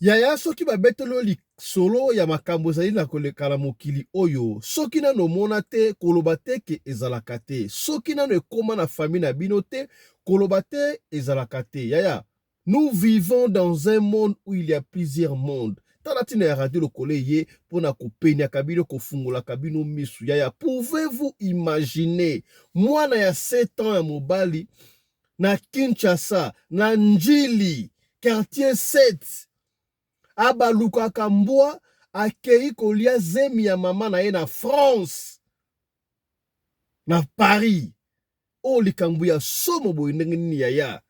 Yaya soki babetelo solo ya makambo ezali na koleka na mokili oyo soki nano omona te koloba te ke ezalaka te soki nano ekóma na famille na bino te koloba te ezalaka te. Yaya, nous vivons dans un monde où il y a plusieurs mondes. Tala tina ya radio lokolo ye mpona kopeniaka bino kofungolaka bino misu. Yaya, pouvez-vous imaginer mwana ya 7 ans ya mobali na Kinshasa na Njili quartier 7 abalukaka mbwa akei kolia zemi ya mama na ye na France na Paris o likambo ya somo boye ndenge nini yaya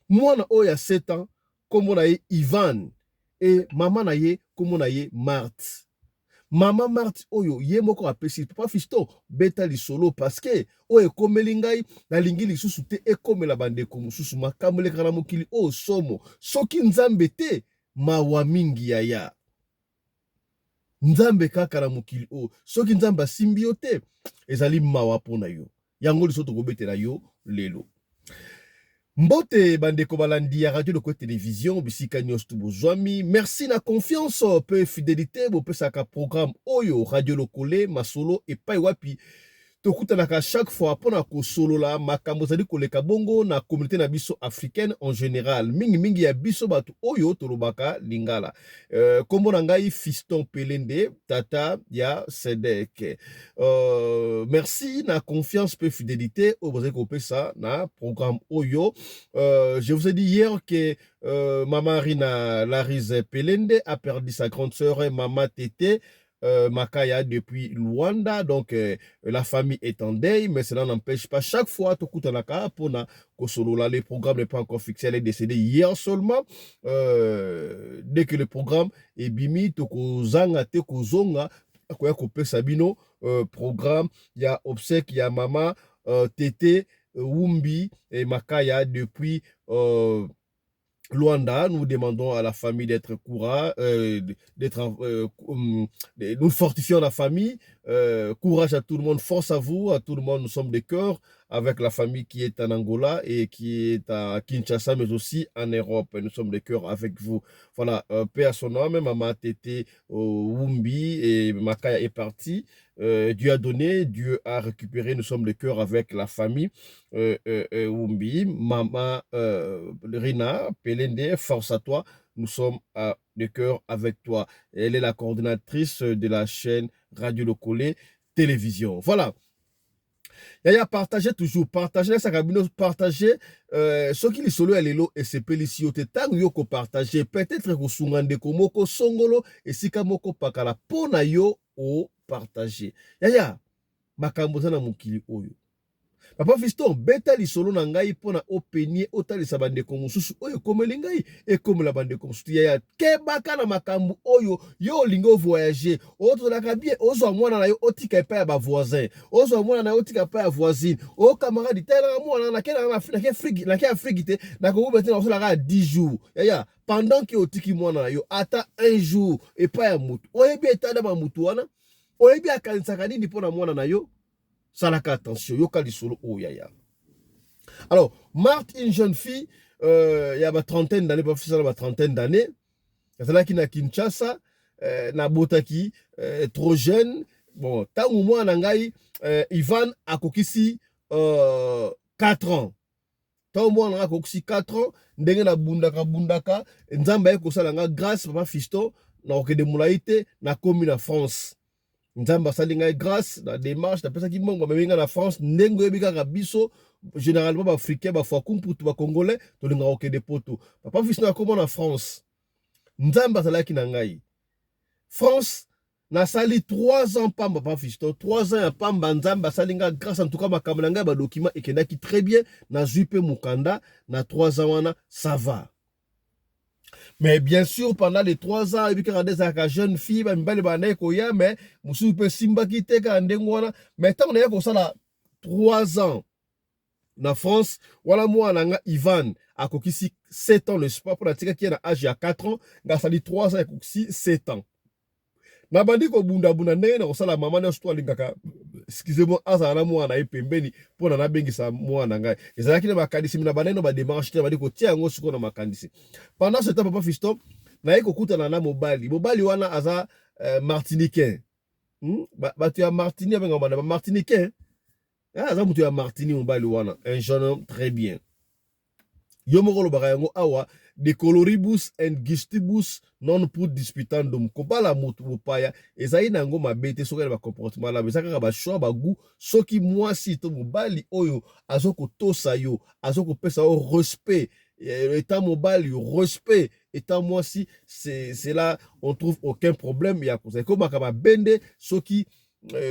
mwana oyo ya 7 ans kombo na ye Ivan e mama na ye kombo na ye Marthe. Mama Marthe oyo ye moko apesi papa Fiston beta lisolo parce que oyo ekomeli ngai nalingi lisusu te ekomela bandeko mosusu makambo elekaka na mokili oyo somo soki nzambe te mawa mingi yaya. Nzambe kaka na mokili o soki nzambe asimbi yo te ezali mawa mpona yo yango liso tokobetela yo lelo. Mbote bandeko balandi ya radio loko télévision bisika nyonso tubozwami merci na confiance pe fidélité bopesaka programme oyo radio lokole masolo epai wapi tokutanaka chaque fois mpona kosolola makambo ezali koleka bongo na communauté na biso africaine en général mingi ya biso bato oyo tolobaka lingala. Kombo na ngai Fiston Pelende tata ya Sedek. Merci na confiance pe fidélité oyo bozali kopesa na programme oyo. Je vous ai dit hier que Maman Rina Larise Pelende a perdu sa grande sœur Mama Tété Makaya depuis Luanda, donc la famille est en deuil, mais cela n'empêche pas chaque fois Tokutanaka Pona Kosolola, le programme n'est pas encore fixé, elle est décédée hier seulement. Dès que le programme est bimi, Tokozanga Tekozonga, Akoya Kope Sabino, programme, il y a obsèque, il y a Mama Tété Wumbi et Makaya depuis Luanda. Nous demandons à la famille d'être courage, nous fortifions la famille, courage à tout le monde, force à vous, à tout le monde, nous sommes de cœur avec la famille qui est en Angola et qui est à Kinshasa, mais aussi en Europe. Nous sommes de cœur avec vous. Voilà, paix à son âme, Maman Tété Wumbi et Makaya est parti. Dieu a donné, Dieu a récupéré, nous sommes de cœur avec la famille Wumbi, Maman Rina Pelende, force à toi, nous sommes de cœur avec toi. Elle est la coordinatrice de la chaîne Radio Lokole Télévision. Voilà. Yaya, partagez toujours, partagez sa cabine, partagez ce qui est solo et lelo et c'est pélicio te tang yoko partager peut-être que sungande komoko songolo et sika moko pakala pona yo o partager. Yaya, makambo na mukili oyo. Papa Fiston beta lisolo na ngai pona openie otalisa bandeko mosusu oyo komeli ngai ekomela bandeko mosusu yaya kebaka na makambo oyo yo lingo voyager otolaka bien ozwa mwana na yo otika epai ya ba voisin ozwa mwana na yo otika epai ya voisine o camarade tela mwana na kena na Afrique te na kobeta na osolaka 10 jours yaya pendant que otiki mwana na yo ata 1 jour epai ya mutu oyebi etada ba mutu wana oyebi akanisaka nini pona mwana na yo. Salaka attention, yoka lisolo o yaya. Alors, Marthe, une jeune fille, il y a ma trentaine d'années, pas forcément ma trentaine d'années. Elle est na Kinshasa, na Botaki, trop jeune. Bon, tant ou moi nangai, Ivan a kokisi 4 ans. Tant ou moi a kokisi 4 ans, ndenge na bundaka, nzamba e kosala nga grâce papa Fiston, na okede mulaite na komi na France. Nzamba salinga grâce na démarche na pesa ki mongo meminga na France ndengo yebika biso généralement ba africain ba fois kumputu ba congolais to linga okede poto papa Fiston akoma na France nzamba salaki na ngai France na sali 3 ans pamba papa Fiston 3 ans ya pamba nzamba salinga grâce en tout cas makambo na ngai ba document ekendaki très bien na jupe mukanda na 3 ans wana ça va. Mais bien sûr, pendant les 3 ans, il y a des jeunes filles, mais Moussou peut Simbaki Teka Ndengwana. Mais tant qu'on est comme ça là, 3 ans en France, voilà moi, Ivan, a kokisi 7 ans, le sport pour la tika qui est à âge à 4 ans, il a 3 ans, a kokisi 7 ans. Nabandi ko bunda ndenge na kosala mama na sto alingaka excusez-moi azala mwana epembeni pona na bengisa mwana ngai ezalaki na makandisi na baneno ba démarche te badi ko tia ngo siko na makandisi pendant ce temps papa Fiston na eko kutana na mobali wana aza martiniquais. Tu as Martinique avec un Martiniquais. Tu as Martinique un jeune homme très bien. Yomogolo bagayango awa de coloribus and gistibus non pour disputandum kopala mutu mopaya ezai nango mabete soka ba comportement la bezaka ba choix ba goût soki mwasi to mobali oyo azoko tosa yo azoko pesa o respect étant mobali respect étant mwasi c'est là on trouve aucun problème ya ko comme akaba bende soki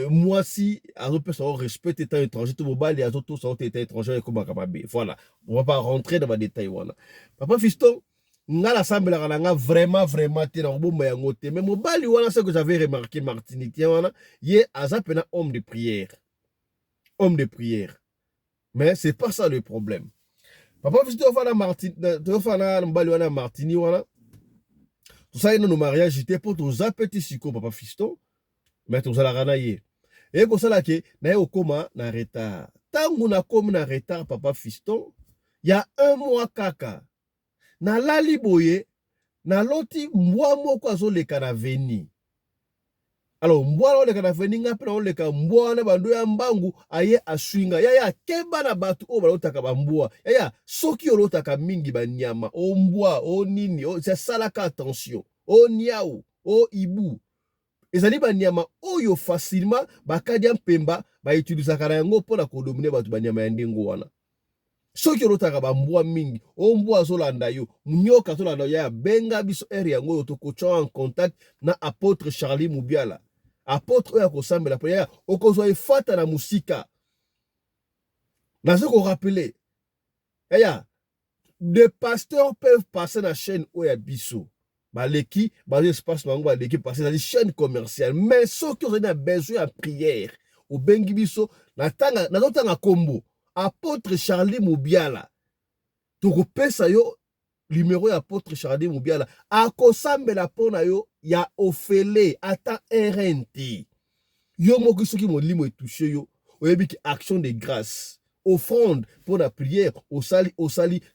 mwasi azopesa o respect étant étranger to mobali azoto sa état étranger comme akaba be voilà on va pas rentrer dans les détails voilà papa fiston nga la sambela nga vraiment te na bomba yango te mais mobali wana ce que j'avais remarqué Martinique wana ye azapena homme de prière mais c'est pas ça le problème papa fiston fana Martinique to fana mobali wana Martinique wana tout ça ino no mariage j'étais pour tous apeti siko papa fiston mais tout ça la rana ye et ko sala ke na ye okoma na retard tangu na komi na retard papa fiston il y a 1 mois kaka na lali boye na loti mbwa moko azoleka na veni alors mbwa oleka na veni nga pena oleka mbwa na bando ya mbangu aye aswinga yaya keba na batu o balotaka bambwa yaya soki olotaka mingi banyama o mbwa o nini o salaka attention o niau o ibu ezali banyama oyo facilement bakadia mpemba ba utilisaka na yango pona ko dominer batu banyama ya ndengo wana soki olotaka bambwa mingi o mbwa azolanda yo nyoka azolanda yo ya benga biso ere yango yo tokocha en contact na apôtre Charlie Mubiala apôtre oyo akosambela po ya okozwa efata na musika nazo ko rappeler ya des pasteurs peuvent passer na chaîne oyo biso baleki bazo espace bango baleki passer na chaîne commerciale mais soki ozali na besoin ya prière obengi biso nazotanga kombo apôtre Charlie Mubiala tokopesa yo numéro ya apôtre Charlie Mubiala akosambela pona yo ya ofele ata RNT yo moko soki molimo etouché yo oyebi ki action de grâce offrande pour la prière au sali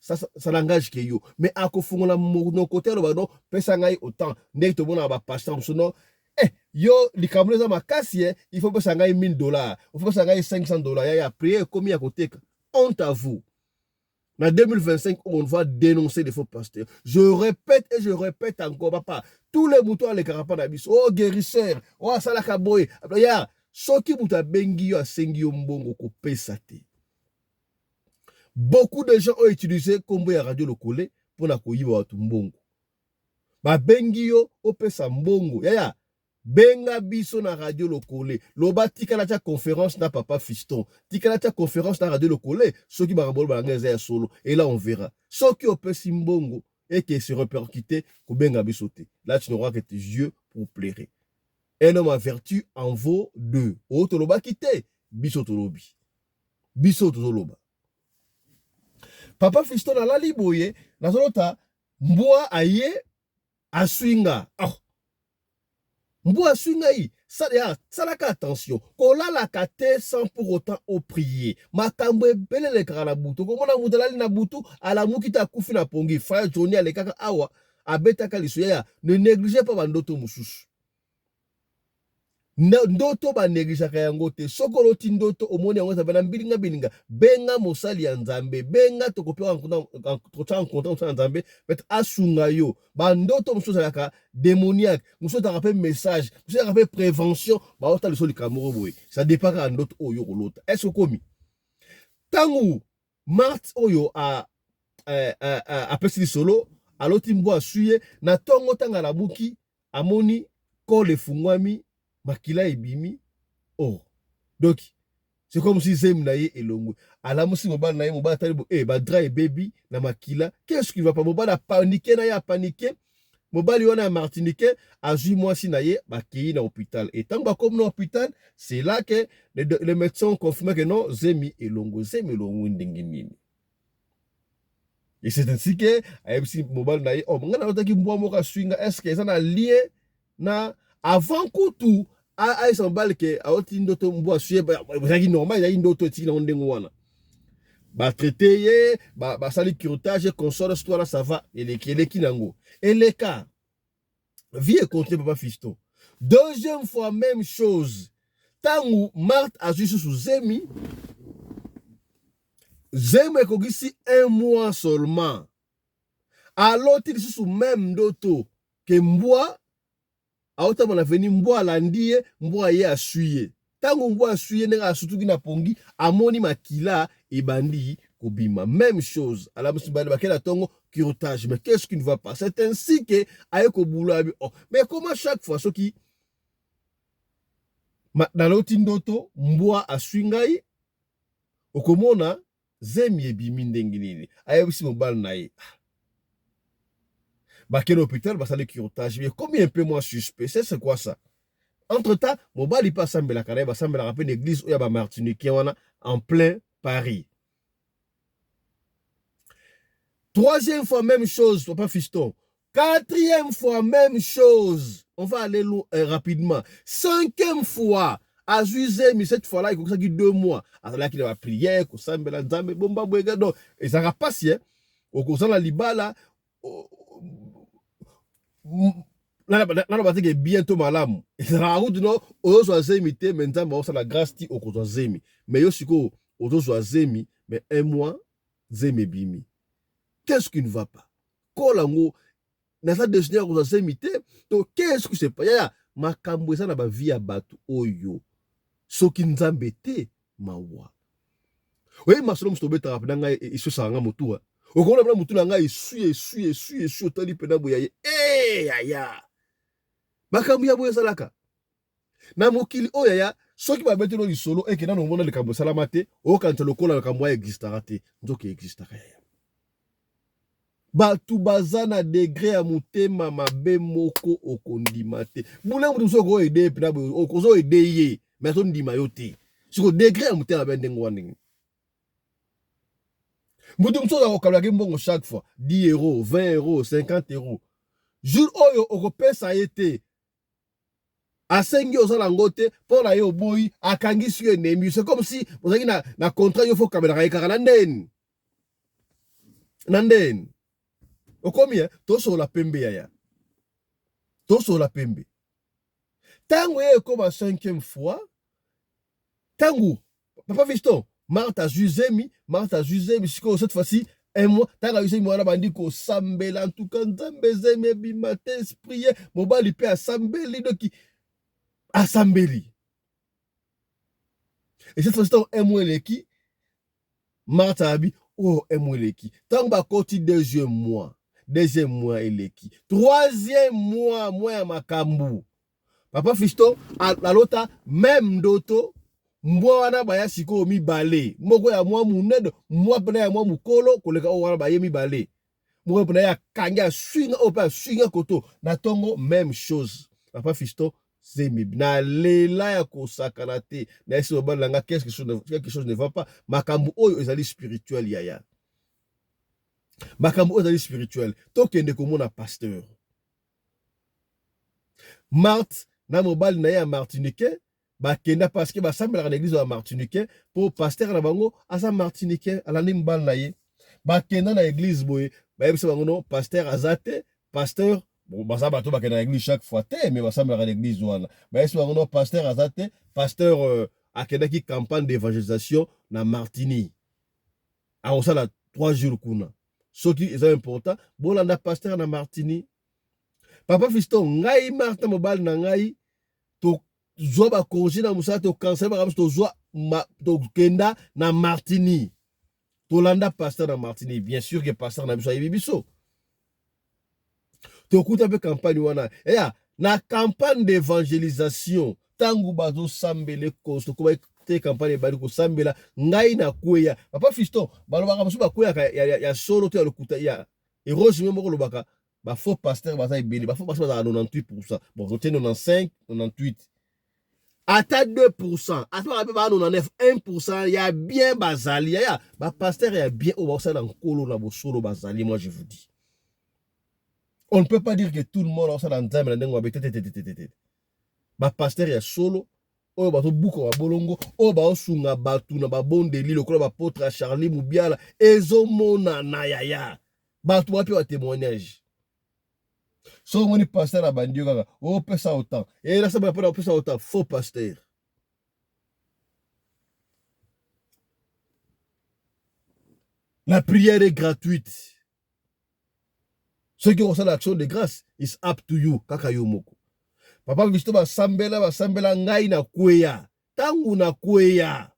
ça n'engage que yo mais akofungola mon côté lo bano pesa ngai autant ndeki to bona ba pasteur sono yo likambo za makasi il faut pesa ngai $1000 il faut pesa ngai $500 ya prière combien à côté honte à vous. En 2025, on va dénoncer les faux pasteurs. Je répète et je répète encore, papa. Tous les moutons les carapaces d'abus. Oh, guérisseur. Oh, salakaboy. Ya, soki muta bengi yo asengi yo mbongo ko pesate. Beaucoup de gens ont utilisé kombo ya radio lokole pour na koyiba watu mbongo. Ba bengi yo opesa mbongo. Ya. Benga biso na radio lokole loba tikala ta conférence na papa fiston tikala ta conférence na radio lokole soki barabolo balanga ya solo et là on verra soki opesi mbongo et que se répercuter ko benga biso te là tu n'auras que tes yeux pour plaire un homme a vertu en vaut deux o to loba kité biso to lobi biso to loba papa fiston na la liboye na zolota mbwa aye aswinga Mbwa swingai, salaka attention. Kolala kate sans pour autant au prier. Makambe bele le karabuto. Komona mudalali na butu ala mukita kufi na pongi. Frère Johnny alekaka awa abeta kalisuya. Ne négligez pas bandoto mususu. Ndoto ba négligez kayango te. Sokoloti ndoto omoni yango sabana bilinga benga mosali ya nzambe benga tokopewa en contact na nzambe peut asunga yo ba ndoto mususu alaka démoniaque mususu ta rappel message mususu rappel prévention ba ota le soli kamoro boy ça dépend ka ndoto oyo kolota est-ce komi tangu mart oyo a pesi solo aloti mbwa suye na tongo tanga la buki amoni ko le fungwami makila ebimi oh donc c'est comme si zem na ye elongo ala musi mobala na ye mobala talibo ba dra et baby na makila qu'est-ce qu'il va pas mobala paniquer na ya paniquer mobali wana Martinique a ju mwasi na ye ba ki na hôpital et tant ba comme na hôpital c'est là que les médecins ont confirmé que non zemi elongo ndingi nini et c'est ainsi que ayebisi mobali na ye oh ngana otaki mbwa moka swinga est-ce que ça na lien na avant kutu a sambal ke aoti ndoto mbwa suye ba normal ya ndoto tiki na ndengo wana ba traiter ye ba sali curetage console histoire ça va eleki nango eleka Vie et continue, papa Fiston. Deuxième fois, même chose. Tant où Marthe a juste sous Zemi, Zemi est ici 1 mois seulement. Alors, il est sous même d'auto que Mboa, a autant mon avenir, Mboa landie, Mboa ye a suye. Tant où Mboa a suye, n'a surtout qui n'a pongi, a moni makila et bandi kobima. Même chose. À la musique, bakela tongo kirotage. Mais qu'est-ce qui ne va pas? C'est ainsi que ayeko boulot. Mais comment chaque fois, ce qui dans l'autre ndoto, Mboa a swingai, okomona, Zemi ebimi ndenge nini. Ayebisi mobile na ye. Bakela l'hôpital, basale kirotage. Mais combien un peu moins suspect? C'est quoi ça? Entre-temps, mobile il passe à la carrière, bassemble la rappel l'église où il y a Martinique en plein Paris. Troisième fois, même chose, papa Fiston. Quatrième fois, même chose. On va aller rapidement. Cinquième fois, à Zemi, cette fois-là, il y a 2 mois. Alors là, il a prié, il a la Nzambe, bomba, boegado. Et ça n'a pas passé. Au cours de la Libala, là, c'est bientôt malamu. Et ça a route, non, aux Zemi, maintenant, ça la grâce au cours de Zemi. Mais yo, si ko, aux Zemi, mais 1 mois, Zemi bimi. Qu'est-ce qui ne va pas? Kolango, na sa destiné aux Zemi, donc qu'est-ce qui se passe? Ya, makambo ça na ba vie à batu oyo. Soki nzambe te mawa. Oui, ma solom stobe ta rapidanga et ce ça nga mutu. Okona bla mutu nga esui otali pena boya. Aya. Makambo ya boya salaka. Na mokili oya soki ba betelo li solo et que na no mona le kambo salamate o kanta lokola le kambo existera te. Nzoki existera. Batu bazana degré à mutema mabe moko okondima te. Boule mutu soko ede pena okozo ede ye. Mais on dit mayoté. Si vous degré à monter à Bendengwaning. Moutoum so da okabla mbongo chaque fois 10 euros, 20 euros, 50 euros. Jour oyo okope ça été. A 5 euros la ngote pour la yo boy akangi sur enemi. C'est comme si vous avez na contrat yo faut kamera ekara nanden. Nanden. Okomi to so la pembe ya. To so la pembe. Tango e comme 5e fois. Tango, papa Fiston, Marthe a Zemi, cette fois-ci, 1 mois, t'as réussi, moi, la bandi ko sambel, en tout cas, Nzambe Zemi, bimatin, prier, mon bal, il peut assembler, donc, assembler. Et cette fois-ci, 1 mois, l'équipe, Marthe a dit, oh, 1 mois, l'équipe. Tant que côté 2e mois, l'équipe. 3e mois, moi, à Makambu. Papa Fiston, à l'autre, même d'auto, Mwa wana baya siko mi balé. Moko ya mwa munedo, mwa pena ya mwa mukolo, koleka o wana baye mi balé. Mwa pena ya kanya swinga opa swinga koto. Na tongo même chose. Papa Fiston, Zemi. Na lela ya kosakana te. Na esi obalanga quelque chose ne va pas. Makambu oyo ezali spirituel yaya. Makambu oyo ezali spirituel. Tokende komona pasteur. Marthe, na mobali na ya Martinique. Bakenda parce que basambela l'église de Martinique pour pasteur na bango asa Martinique ala nimbal na ye bakenda na église boye ba yebisa bango no pasteur azate pasteur bon basa bato bakenda na église chaque fois te mais basambela l'église wana ba yebisa bango no pasteur azate pasteur akenda ki campagne d'évangélisation na Martinique a osala 3 jours kuna ce qui est important bolanda pasteur na Martinique papa Fiston ngai Martin mobile na ngai to Zoba congé na musala to cancer ba to zoa to kenda na Martini. To landa pasteur na Martini. Bien sûr que pasteur na biso biso. To kuta pe campagne wana. Ya na campagne d'évangélisation tangu bazo sambele kosto ko te campagne ba ko sambela ngai na kweya. Papa Fiston balobaka musu ba kweya ya solo to ya lokuta ya. Et rose même ko lobaka ba faux pasteur ba za ibeli ba faux pasteur ba 98%. Bon, je tiens 95, 98. Ata 2%, ata 99, 1%, il y a bien bazali, il y a pasteur, il y a bien au bas dans colo na bosolo bazali, moi je vous dis. On ne peut pas dire que tout le monde a dans Nzambe na ndengo abete. Ba pasteur ya solo, o ba to buko ba bolongo, o ba osunga batu na ba bondeli lokola ba potre Charlie Mubiala, ezo mona na yaya. Batu wapi wa témoignage. So moni pasteur abandi kaka o pesa autant et là ça va pas pesa autant faux pasteur. La prière est gratuite. Ceux qui reçoivent l'action de grâce, is up to you kaka yo moko. Papa visto basambela ngai na kweya. Tangu na kweya.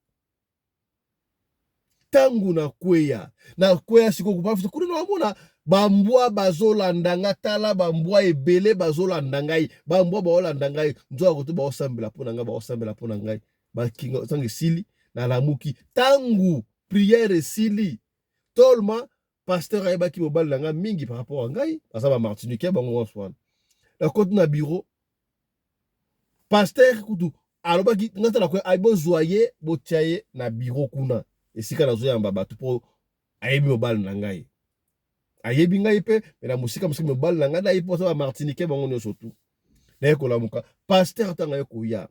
Na kweya siko kupa visto kuna wamona bambwa bazolanda nga tala bambwa ebele bazolanda ngai bambwa baolanda ngai nzo akoto baosambela pona ngai baosambela pona ngai bakinga tangi sili na lamuki tangu prière sili tolma pasteur ayebaki mobali na nga mingi par rapport à ngai asa ba martiniquais bango waswana na kote na bureau pasteur kutu alobaki ngatala ko ayebozwa ye botia ye na bureau kuna esika nazoyamba bato mpo ayebi mobali na ngai ayebi ngai pe me na musika mobali na ngai na yebi posa ba martiniquais bango nyonso tu na ye kolamuka pasteur tanga ye koya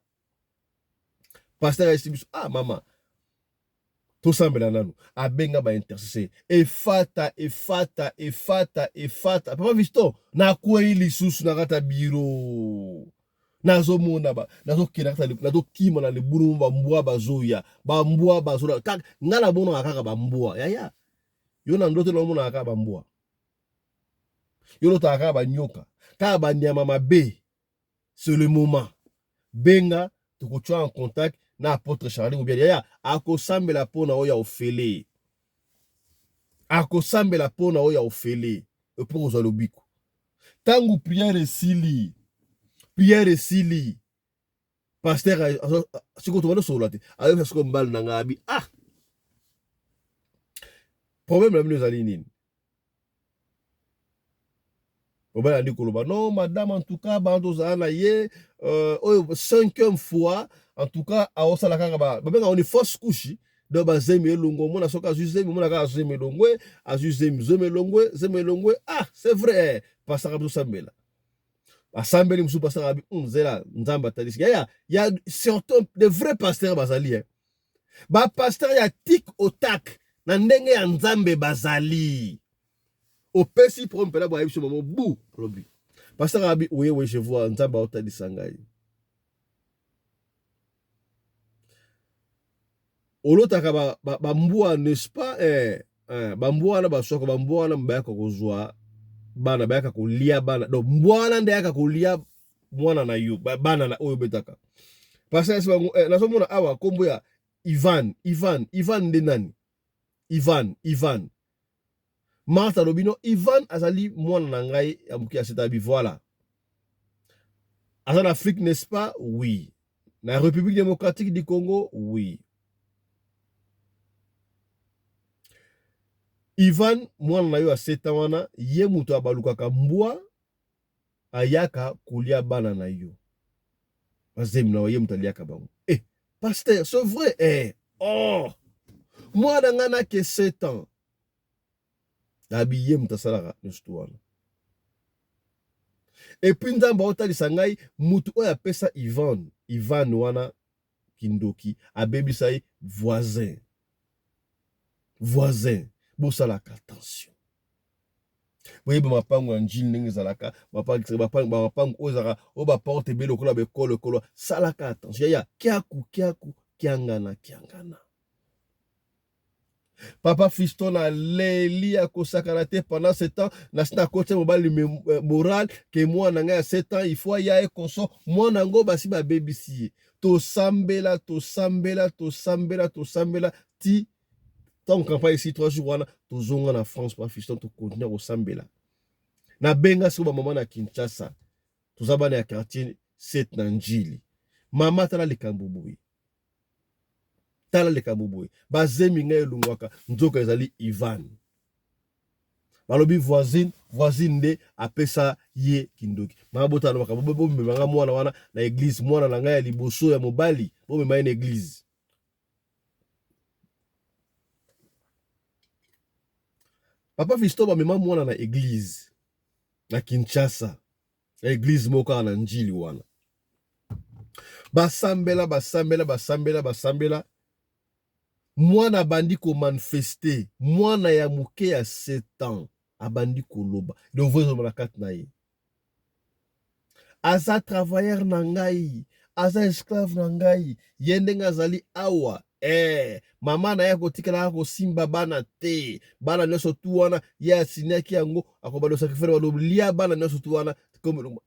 pasteur ayesi biso mama tosambela nanu abenga ba intercesseur efata papa visto na kwei lisusu na kata biro nazomona nazokenda kata nazokima na libulu bambwa bazoya bambwa bazola nga na bona kaka bambwa yaya yo na ndoto na mona kaka bambwa yo lo taka banyoka kaka banyama mabe c'est le moment benga tukochwa en contact na apôtre Charlie ou bien yaya akosambela pona oya ofele akosambela pona oya ofele pour ozwa lobiko tangu prière esili pasteur siko tobana solo te ayo siko mbal na ngabi problème la mino ezali nini obala andi koloba non madame en tout cas bando za na ye cinquième fois en tout cas aosala kaka babenga on est fausse couche do bazemi elongo mona soka azuzemi mona kaka azuzemi elongwe azuzemi zemi elongwe c'est vrai pasaka biso sambela asambeli musu pasaka abi nzela nzamba talisi ya surtout de vrais pasteurs bazali ba pasteur ya tic au tac na ndenge ya nzambe bazali opesi pour mpela ba yebiso mamo bu lobi pasteur abi oui je vois nzamba otalisa ngai olotaka bambwa n'est-ce pas bambwa na basoko bambwa na mbayaka kozwa bana bayaka kolia bana donc mbwana nde yaka kolia mwana na yo bana na oyo betaka parce que nazomona awa kombo ya Ivan nde nani Ivan Martha Lobino Ivan azali mwana na ngai ya muki ya setabi voilà azana Afrique n'est-ce pas oui na République démocratique du Congo oui Ivan mwana na yo ya 7 ans wana ye muto abalukaka mbwa ayaka kolia bana na yo bazemi na ye muto aliaka bango pasteur c'est vrai mwana ngana ke 7 ans abiye muto asalaka nesutu wana et puis nzamba otalisa ngai mutu oyo apesa Ivan wana kindoki abebisa ye voisin bosalaka attention boyeba mapango ya njili ndenge ezalaka mapango oyo ezalaka oyo baporte ebele lokola bekolo salaka attention yaya kiaku kiangana papa fiston aleli akosakana te pendant ce temps nasina kotia mobali moral ke mwana ngai ya 7 ans il faut ya ekoso mwana yango basi babebisi ye tosambela ti tant campagne ici 3 jours wana tozonga na France pa fiston to continuer kosambela na benga siko ba mama na Kinshasa tozabana ya quartier 7 na njili mama tala likambo boye bazemi ngai elungwaka nzoka ezali Ivan balobi voisine nde apesa ye kindoki mabota na bakabo bomemanga mwana wana na église mwana na ngai ya liboso ya mobali bomema na église papa Fiston bamema mwana na église na Kinshasa église moko na njili wana basambela mwana abandi ko manifester mwana ya muke ya 7 ans abandi koloba donc vous na kati na ye aza travailleur na ngai, aza esclave na ngai, ye ndenge azali awa. Mama na ye kotikala kosimba bana te, bana nyonso tu wana ye asiniaki yango akobala sacrifice balo lia bana nyonso tu wana comme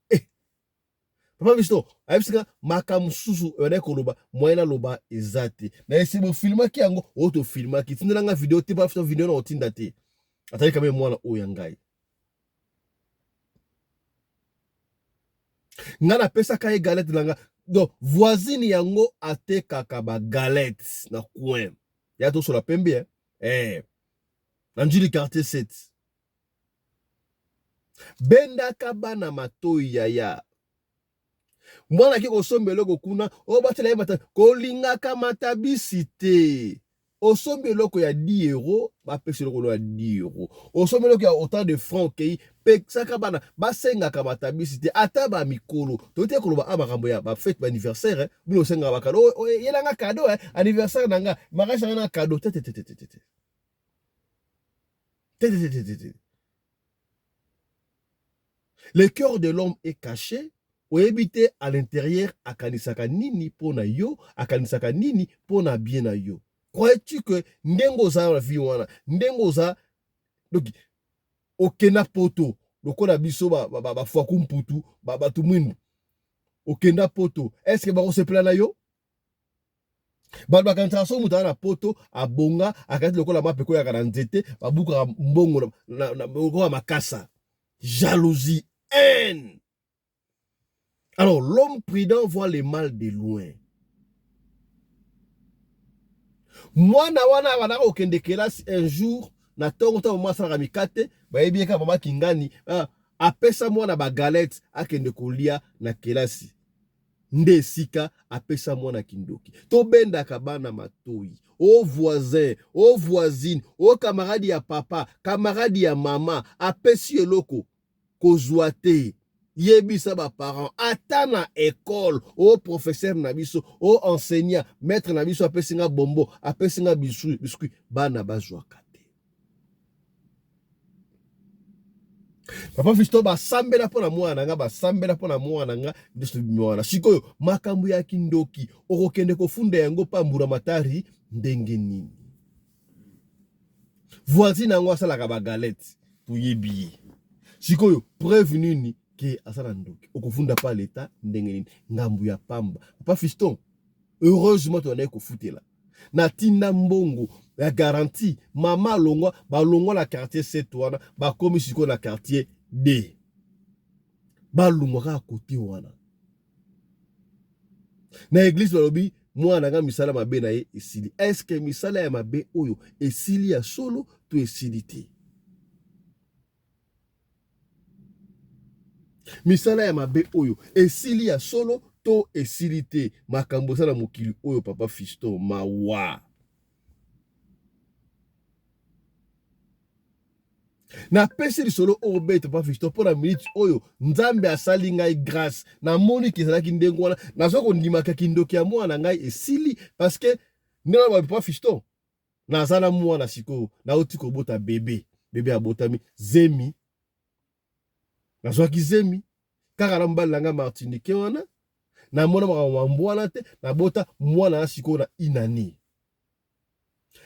Papa Visto ayebisika makambo susu ene koloba moyena loba ezate na esi bo filmaki yango oto filmaki tindelanga video te pa video na otinda te atali kame mwana oyo ngai ngana pesa ka ye galette langa donc voisine yango atekaka ba galette na coin ya to sur la pembe na njili quartier 7 bendaka bana matoi yaya mwana ki kosombeloko kuna o batela ye mata kolingaka matabisi te osombeloko ya 10 euros bapesi eloko ya 10 euros osombeloko ya autant de francs okei pesaka bana basengaka matabisi te ata bamikolo tote koloba makambo ya bafete baanniversaire bino osengaka bakado yelanga kado anniversaire na nga mariage nanga na kado te. Le cœur de l'homme est caché. Oebite à l'intérieur akanisaka nini pona yo, akanisaka nini pona bien na yo. Crois-tu que ndengo za la vie wana, ndengo za donc okena poto, lokola biso ba fwa kumputu, ba tumwindu. Okenda poto, est-ce que ba se plana yo? Ba kantaso muta na poto abonga akati lokola mapeko ya kana nzete, ba buka mbongo na makasa. Jalousie, haine. Alors, l'homme prudent voit le mal de loin. Moi, na wana wana okende kelasi un jour, na tongo ta mama sala mikate, ba ebieka mama kingani, apesa mwana ba galette akende kolia na kelasi. Nde sika apesa mwana kindoki. To benda kabana matoi. Au voisin, au voisine, au camarade ya papa, camarade ya mama, apesi eloko kozwa te. Yebisa ba parents ata na école au professeur na biso au enseignant maître na biso apesinga bombo apesinga biscuit bana bazwaka te. Papa Visto ba sambela pona mwana nga ba sambela pona mwana nga ndiso mwana sikoyo makambo ya kindoki okokende kofunda yango pambura matari ndenge nini. Voici nango asalaka ba galette toyebi sikoyo preuve nini ke asala ndoki okufunda pa leta ndenge nini ngambu ya pamba. Papa Fiston heureusement to na kofutela na tinda mbongo ya garantie mama longwa ba longwa na quartier 7 wana ba komi siko na quartier D ba longwa ka côté wana na église balobi mwana nga misala mabe na ye esili. Est-ce que misala ya mabe oyo esili ya solo to esili te? Misala ya mabe oyo esili ya solo to esili te? Makambo sala mokili oyo Papa Fiston mawa. Na pesi lisolo oyo bete Papa Fiston pona minute oyo nzambe asali ngai grâce na moni kizalaki ndengo wana nazo kondimaka kindoki ya mwana ngai esili parce que ndena ba Papa Fiston nazala mwana siko na oti kobota bebe abotami zemi nazwaki zemi kaka na mbali nanga Martinique wana na mona makambo wana te na bota mwana na siko na inani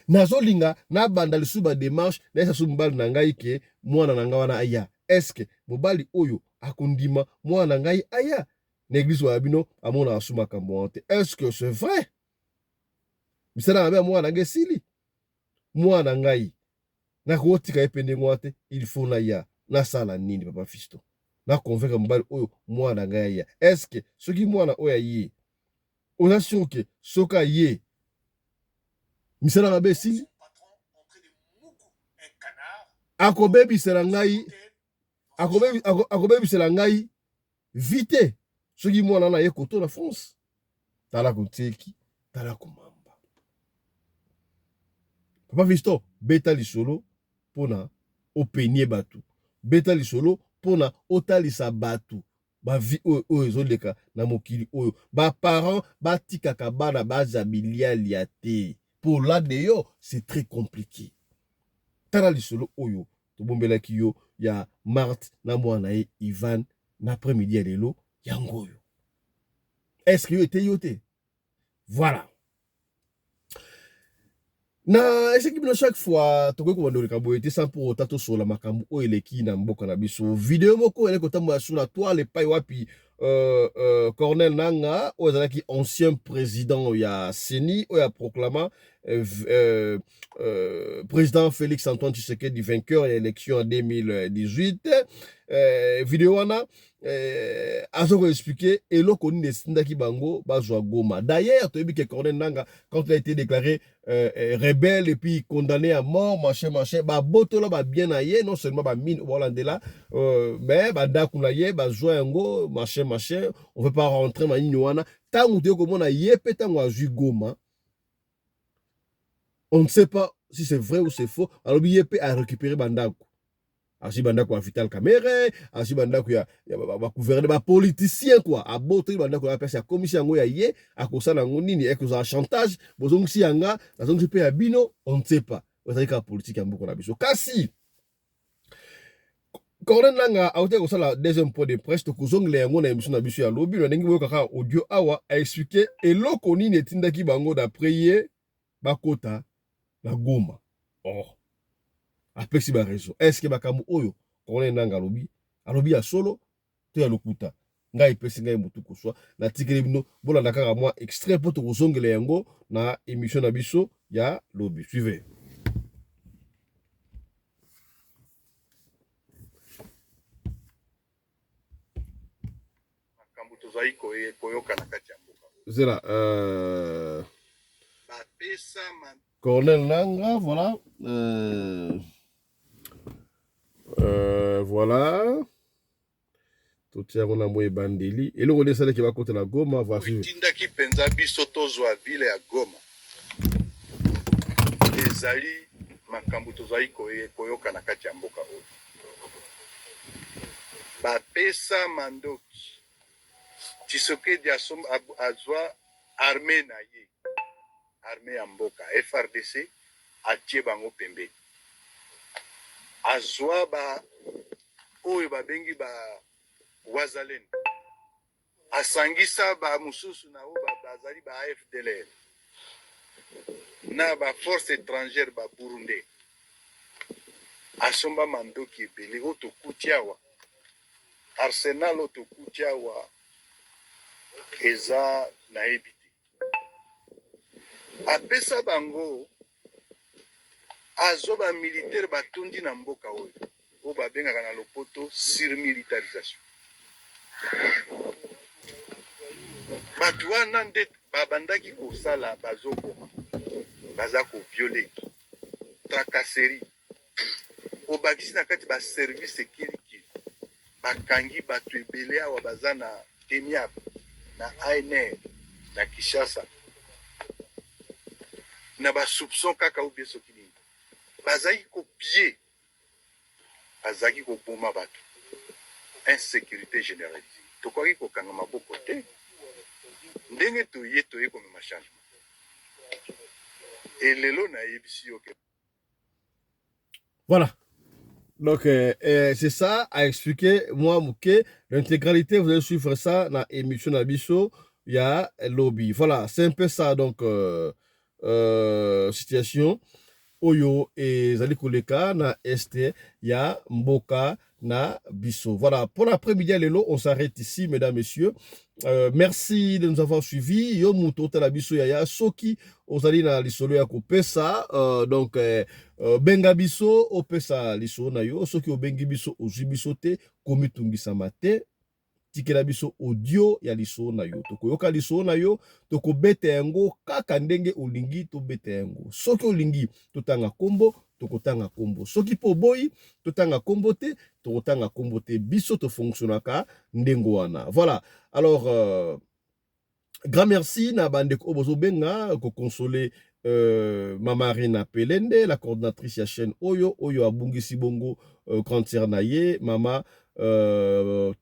nazolinga na banda lisuba démarche na esa sumbali na ngai ke mwana na ngai wana aya. Est-ce que mobali oyo akundima mwana na ngai aya na église wa bino amona asuma makambo te? Est-ce que c'est vrai? Misala mabe mwana na ngai sili mwana na ngai na kotika epende ngwate il faut na ya na sala nini Papa Fiston na convaincre mobali oyo mwana na ngai aya? Est-ce que soki mwana oyo ye oza sûr que soka ye misala mabe esili akobebisela ngai akobebisela ngai vite soki mwana na ye koto na France tala koteki tala komamba. Papa Fiston beta lisolo pona openie batu, beta lisolo pona otalisa batu bavi oyo ezoleka na mokili oyo baparent batikaka bana bazabilialia te. Pour là de yo c'est très compliqué. Tala lisolo oyo tobombelaki yo ya Marthe na mwana ye Ivan na après-midi ya lelo yangoyo. Est-ce que yote yote? Voilà. Na eseki bino chaque fois tokoki kobandoleka boye te sans pour autant tosola makambo oyo eleki na mboka na biso video moko eleki kotambola sur la toile epai wapi Corneille Nangaa oyo azalaki ancien président ya CENI oyo aproklama président Félix Antoine Tshisekedi vainqueur ya élection en 2018 video wana azo expliquer eloko nini esindaki bango bazwa Goma. D'ailleurs toyebi ke Corneille Nangaa quand il a été déclaré rebelle et puis condamné à mort, machin, bah, botola, bah, bien aïe, non seulement, bah, mine, voilà, mais, bah, dakunaye, bah, joyengo, machin, on veut pas rentrer, ma ninoana, tant ou te comme on a yépé, tant ou a Goma, on ne sait pas si c'est vrai ou c'est faux, alors, yépé a récupéré bandaku. Asi bandako ya Vital Kamerhe, asi bandako ya gouvernement ba politicien quoi, a boto bandako ya pesa commission ngo ya ye, akosala ngo nini ekoza chantage, bozongisi yanga, nazongisi pe ya bino, on ne sait pas. Ozalika politique ya mbuko na biso. Kasi Corneille Nangaa a été kosala deuxième point de presse to kozongela yango na émission na biso ya lobi, na ndenge boyo kaka audio awa a expliqué eloko nini etindaki bango d'après ye bakota na Goma. Oh. Apesi ba raison. Est-ce que makambo oyo Corneille Nangaa alobi ya solo to ya lokuta ngai pesi ngai mutu kuswa na tikeli bino bolanda kaka mwa extrait po tokozongela yango na émission na biso ya lobi. Suivez. Makambo tozali koyoka na kati ya mboka. Zela Bapesa Corneille Nangaa, voilà. Voilà. Tout ça on a moye bandeli. Et le on est qui va côté la Goma, voici. Tindaki penza biso tozwa ville ya Goma. Ezali makambo tozali koyoka na kati ya mboka oyo. Bapesa mandoki. Tshisekedi azwa armée na ye. Armée ya mboka FRDC atie bango pembeni. Azwa ba oyo babengi ba wazalendo. Asangisa ba mususu na o bazali ba AFDLR. Na ba force étrangère ba Burundi. Asomba mandoki ebele otokutiawa. Arsenal otokutiawa eza na ebite. Apesa bango azoba militaire batundi na mboka oyo o babengaka na lopoto surmilitarisation. Batu wana nde babandaki kosala bazokoma baza koviole tracasserie obakisi na kati ba service ekiliki bakangi batu ebele awa baza na Kenya na ANR na Kinshasa na ba soupçon kaka ou bien soki nini bazaki kopie bazaki koboma bato insécurité généralisée tokoki kokanga maboko te ndenge toye komema changement elelo na yebisi yo ke Voilà. Donc, c'est ça à expliquer. Moi, Mouké, l'intégralité, vous allez suivre ça dans l'émission Nabiso. Il y a lobby. Voilà, c'est un peu ça, donc, situation. Oyo et Zali Koleka na Este, ya Mboka na Biso. Voilà, pour l'après-midi, on s'arrête ici, mesdames, messieurs. Merci de nous avoir suivis. Yo muto tala biso ya soki ozali na lisolo ya kopesa donc benga biso opesa lisolo na yo soki obengi biso ozwi biso te komitungisa mate tikela biso audio ya lisolo na yo tokoyoka lisolo na yo tokobeta yango kaka ndenge olingi tobeta yango soki olingi totanga kombo tokotanga kombo soki po boyi totanga kombo te tokotanga kombo te biso to fonctionnaka ndengo wana. Voilà, alors grand merci na bandeko obozo benga ko consoler Mama Rina Pelende, la coordinatrice ya chaîne Oyo abungisi bongo grand sœur na ye mama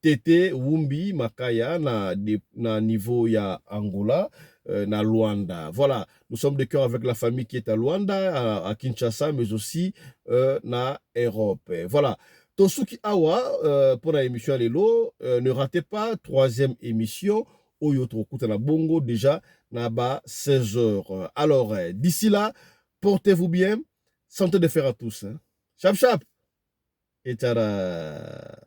Tete Wumbi Makaya na niveau ya Angola na Luanda. Voilà, nous sommes de cœur avec la famille qui est à Luanda, à Kinshasa, mais aussi na Europe. Voilà. Tosuki Awa, pour l'émission Lelo, ne ratez pas 3e émission, Oyoto Kutana Bongo, déjà, Naba 16h. Alors, d'ici là, portez-vous bien, santé de fer à tous. Hein. Chap chap et tada.